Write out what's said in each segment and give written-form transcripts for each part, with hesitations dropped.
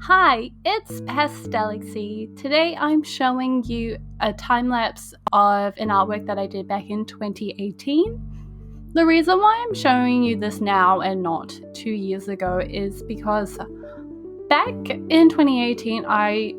Hi, it's Pastelixy. Today I'm showing you a time-lapse of an artwork that I did back in 2018. The reason why I'm showing you this now and not 2 years ago is because back in 2018 I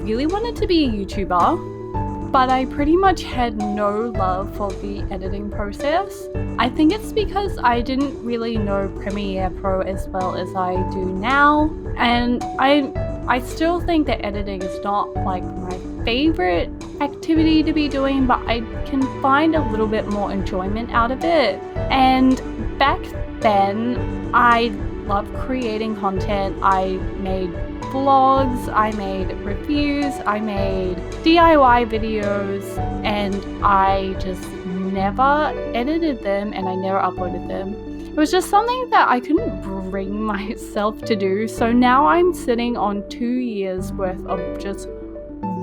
really wanted to be a YouTuber, but I pretty much had no love for the editing process. I think it's because I didn't really know Premiere Pro as well as I do now, and I still think that editing is not like my favorite activity to be doing, but I can find a little bit more enjoyment out of it. And back then I loved creating content. I made vlogs, I made reviews, I made DIY videos, and I just never edited them and I never uploaded them. It was just something that I couldn't bring myself to do. So now I'm sitting on 2 years worth of just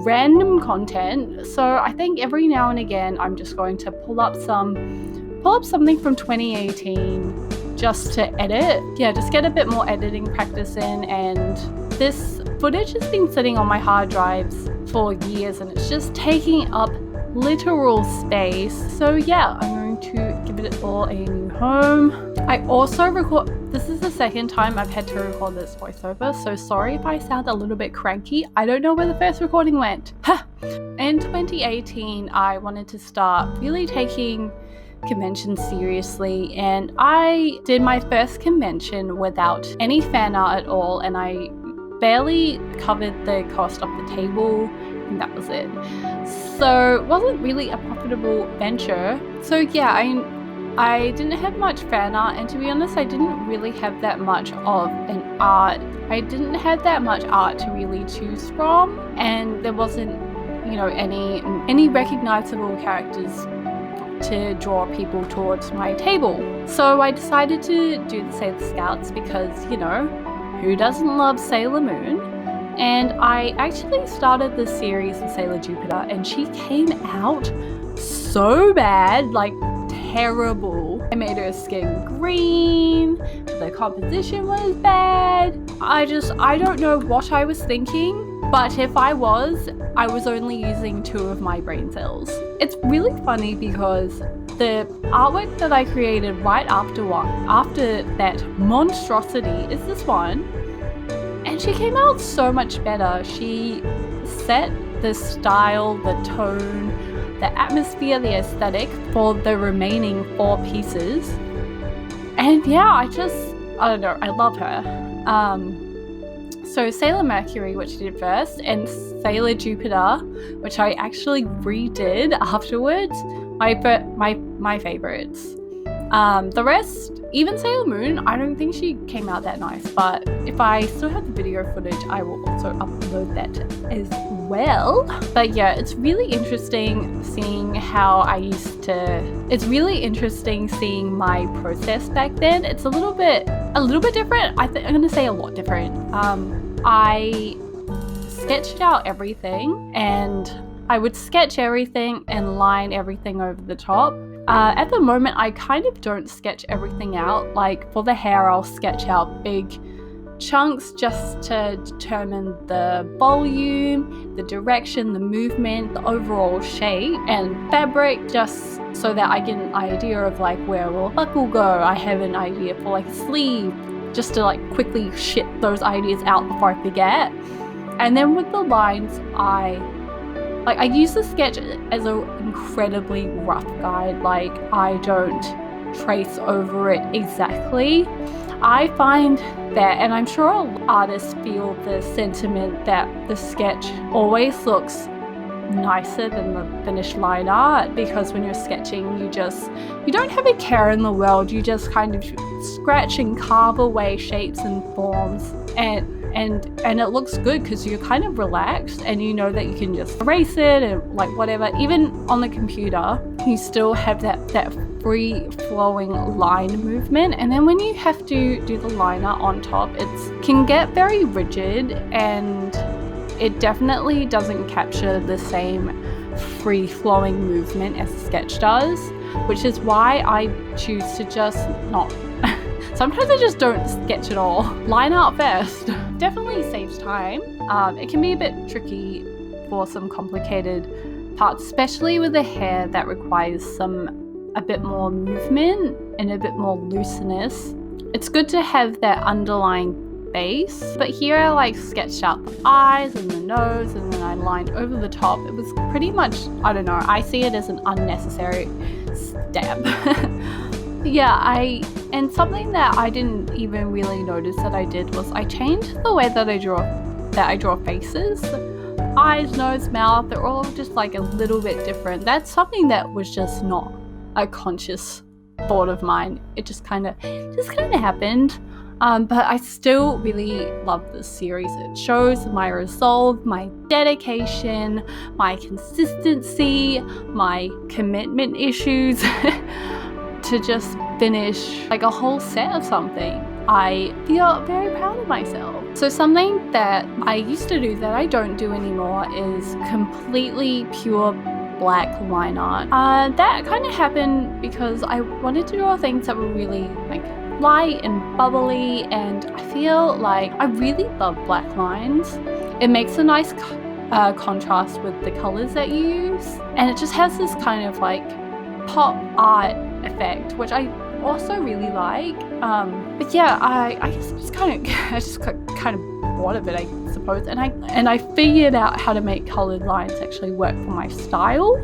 random content. So I think every now and again I'm just going to pull up something from 2018 just to edit. Yeah, just get a bit more editing practice in, and this footage has been sitting on my hard drives for years and it's just taking up literal space. So yeah, I'm going to give it all a new home. I also this is the second time I've had to record this voiceover, so sorry if I sound a little bit cranky. I don't know where the first recording went. In 2018, I wanted to start really taking conventions seriously, and I did my first convention without any fan art at all, and I barely covered the cost of the table, and that was it. So it wasn't really a profitable venture. So yeah, I didn't have much fan art, and to be honest, I didn't really have that much of an art. I didn't have that much art to really choose from, and there wasn't, any recognizable characters to draw people towards my table. So I decided to do the Sailor Scouts because, who doesn't love Sailor Moon? And I actually started the series of Sailor Jupiter, and she came out so bad, like terrible. I made her skin green, the composition was bad. I don't know what I was thinking, but if I was only using 2 of my brain cells. It's really funny because the artwork that I created right after that monstrosity is this one, and she came out so much better. She set the style, the tone, the atmosphere, the aesthetic for the remaining 4 pieces. And yeah, I don't know, I love her. So Sailor Mercury, which I did first, and Sailor Jupiter, which I actually redid afterwards, my favorites. The rest, even Sailor Moon, I don't think she came out that nice, but if I still have the video footage, I will also upload that as well. But yeah, it's really interesting seeing it's really interesting seeing my process back then. It's a little bit different. I'm gonna say a lot different. I sketched out everything, and I would sketch everything and line everything over the top. At the moment, I kind of don't sketch everything out. Like for the hair, I'll sketch out big chunks just to determine the volume, the direction, the movement, the overall shape, and fabric just so that I get an idea of like where will a buckle go. I have an idea for like a sleeve, just to like quickly shit those ideas out before I forget. And then with the lines, I use the sketch as an incredibly rough guide. Like I don't trace over it exactly. I find that, and I'm sure artists feel the sentiment, that the sketch always looks nicer than the finished line art, because when you're sketching, you don't have a care in the world. You just kind of scratch and carve away shapes and forms, and it looks good because you're kind of relaxed and you know that you can just erase it and like whatever. Even on the computer, you still have that free flowing line movement, and then when you have to do the liner on top, it can get very rigid, and it definitely doesn't capture the same free flowing movement as the sketch does, which is why I choose to just not sometimes I just don't sketch at all. Line art first. Definitely saves time. It can be a bit tricky for some complicated parts, especially with the hair that requires a bit more movement and a bit more looseness. It's good to have that underlying base, but here I like sketched out the eyes and the nose, and then I lined over the top. It was pretty much, I don't know, I see it as an unnecessary step. Yeah, and something that I didn't even really notice that I did was I changed the way that I draw faces. Eyes, nose, mouth, they're all just like a little bit different. That's something that was just not a conscious thought of mine. It just kind of happened. But I still really love this series. It shows my resolve, my dedication, my consistency, my commitment issues to just finish like a whole set of something. I feel very proud of myself. So something that I used to do that I don't do anymore is completely pure black line art. That kind of happened because I wanted to draw things that were really like light and bubbly, and I feel like I really love black lines. It makes a nice contrast with the colors that you use, and it just has this kind of like pop art effect, which I also really like. But yeah, I just kind of bored of it, I suppose, and I figured out how to make colored lines actually work for my style.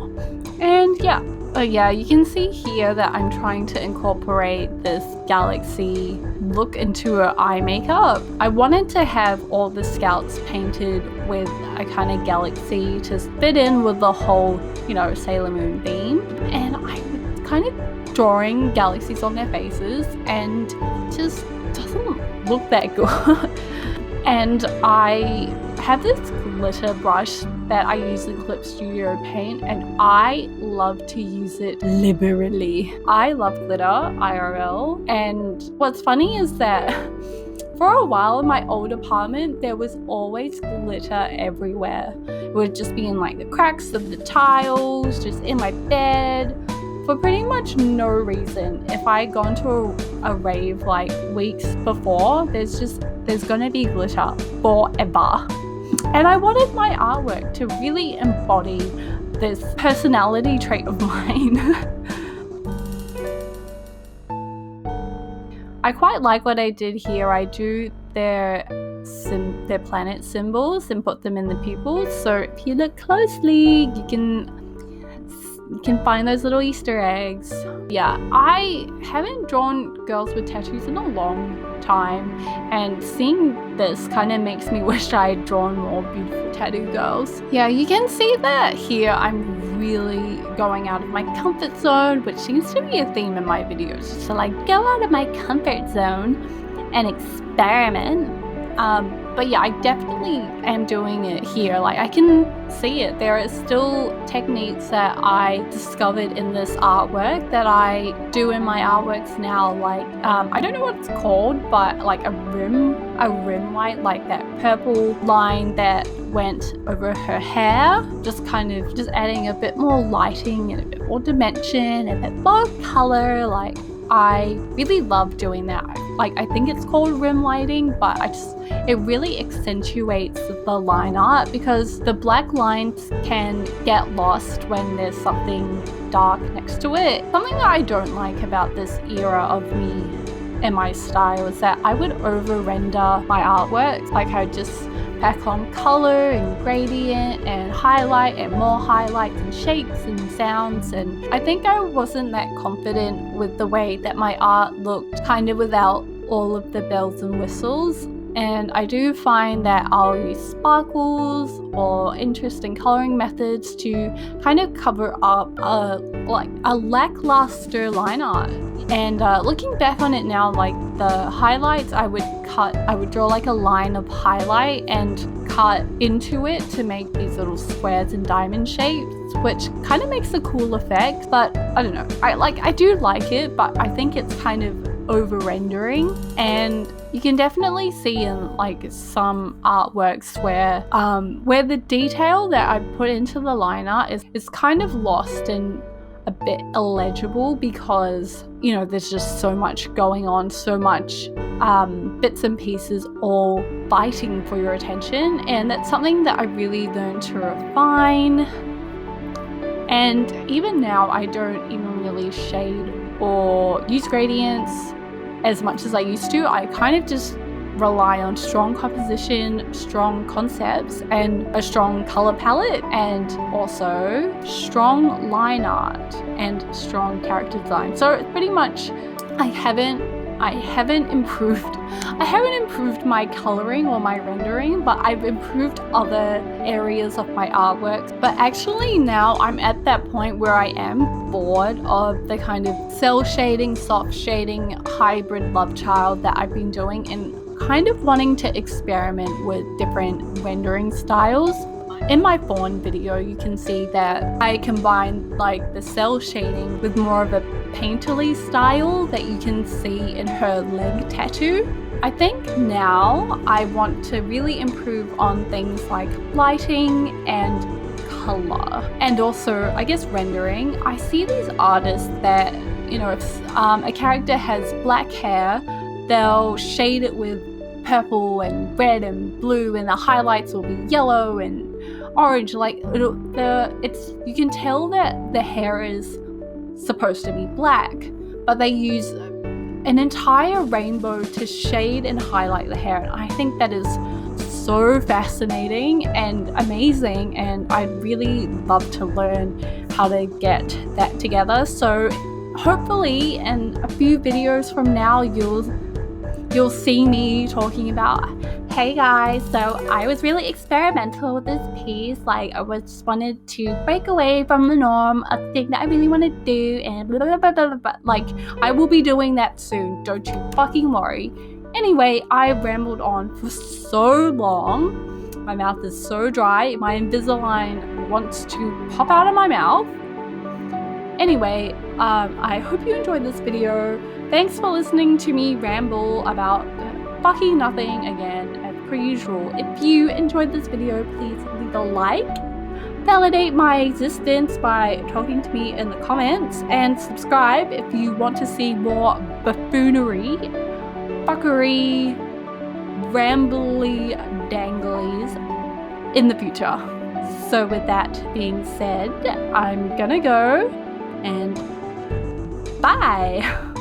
And yeah, you can see here that I'm trying to incorporate this galaxy look into her eye makeup. I wanted to have all the scouts painted with a kind of galaxy to fit in with the whole, Sailor Moon theme. And I was kind of drawing galaxies on their faces, and it just doesn't look that good. And I have this glitter brush that I use in Clip Studio Paint, and I love to use it liberally. I love glitter IRL, and what's funny is that for a while in my old apartment there was always glitter everywhere. It would just be in like the cracks of the tiles, just in my bed, for pretty much no reason. If I had gone to a rave like weeks before, there's gonna be glitter forever. And I wanted my artwork to really embody this personality trait of mine. I quite like what I did here. I drew their planet symbols and put them in the pupils. So if you look closely, you can find those little Easter eggs. Yeah, I haven't drawn girls with tattoos in a long time, and seeing this kind of makes me wish I had drawn more beautiful tattoo girls. Yeah, you can see that here I'm really going out of my comfort zone, which seems to be a theme in my videos, so like go out of my comfort zone and experiment. But yeah, I definitely am doing it here. Like I can see it. There are still techniques that I discovered in this artwork that I do in my artworks now. Like I don't know what it's called, but like a rim light, like that purple line that went over her hair, just adding a bit more lighting and a bit more dimension, a bit more color. Like I really love doing that. Like I think it's called rim lighting, but it really accentuates the line art, because the black lines can get lost when there's something dark next to it. Something that I don't like about this era of me and my style is that I would over render my artwork. Like I just pack on color and gradient and highlight and more highlights and shapes and sounds, and I think I wasn't that confident with the way that my art looked kind of without all of the bells and whistles. And I do find that I'll use sparkles or interesting coloring methods to kind of cover up like a lackluster line art. And looking back on it now, like the highlights, I would draw like a line of highlight and cut into it to make these little squares and diamond shapes, which kind of makes a cool effect. But I don't know, I do like it, but I think it's kind of over rendering. And you can definitely see in like some artworks where the detail that I put into the line art is kind of lost in a bit illegible because, you know, there's just so much going on, so much bits and pieces all fighting for your attention, and that's something that I really learned to refine. And even now, I don't even really shade or use gradients as much as I used to. I kind of just rely on strong composition, strong concepts, and a strong color palette, and also strong line art and strong character design. So it's pretty much, I haven't improved my coloring or my rendering, but I've improved other areas of my artwork. But actually now I'm at that point where I am bored of the kind of cell shading, soft shading, hybrid love child that I've been doing, and kind of wanting to experiment with different rendering styles. In my fawn video, you can see that I combined like the cell shading with more of a painterly style that you can see in her leg tattoo. I think now I want to really improve on things like lighting and color, and also I guess rendering. I see these artists that, you know, if a character has black hair, they'll shade it with purple and red and blue, and the highlights will be yellow and orange. Like you can tell that the hair is supposed to be black, but they use an entire rainbow to shade and highlight the hair, and I think that is so fascinating and amazing, and I'd really love to learn how to get that together. So hopefully in a few videos from now you'll see me talking about, hey guys, so I was really experimental with this piece. Like, I just wanted to break away from the norm, a thing that I really want to do, and blah, blah, blah, blah, blah. Like, I will be doing that soon, don't you fucking worry. Anyway, I rambled on for so long. My mouth is so dry. My Invisalign wants to pop out of my mouth. Anyway, I hope you enjoyed this video. Thanks for listening to me ramble about fucking nothing again, as per usual. If you enjoyed this video, please leave a like, validate my existence by talking to me in the comments, and subscribe if you want to see more buffoonery, fuckery, rambly danglies in the future. So with that being said, I'm gonna go, and bye!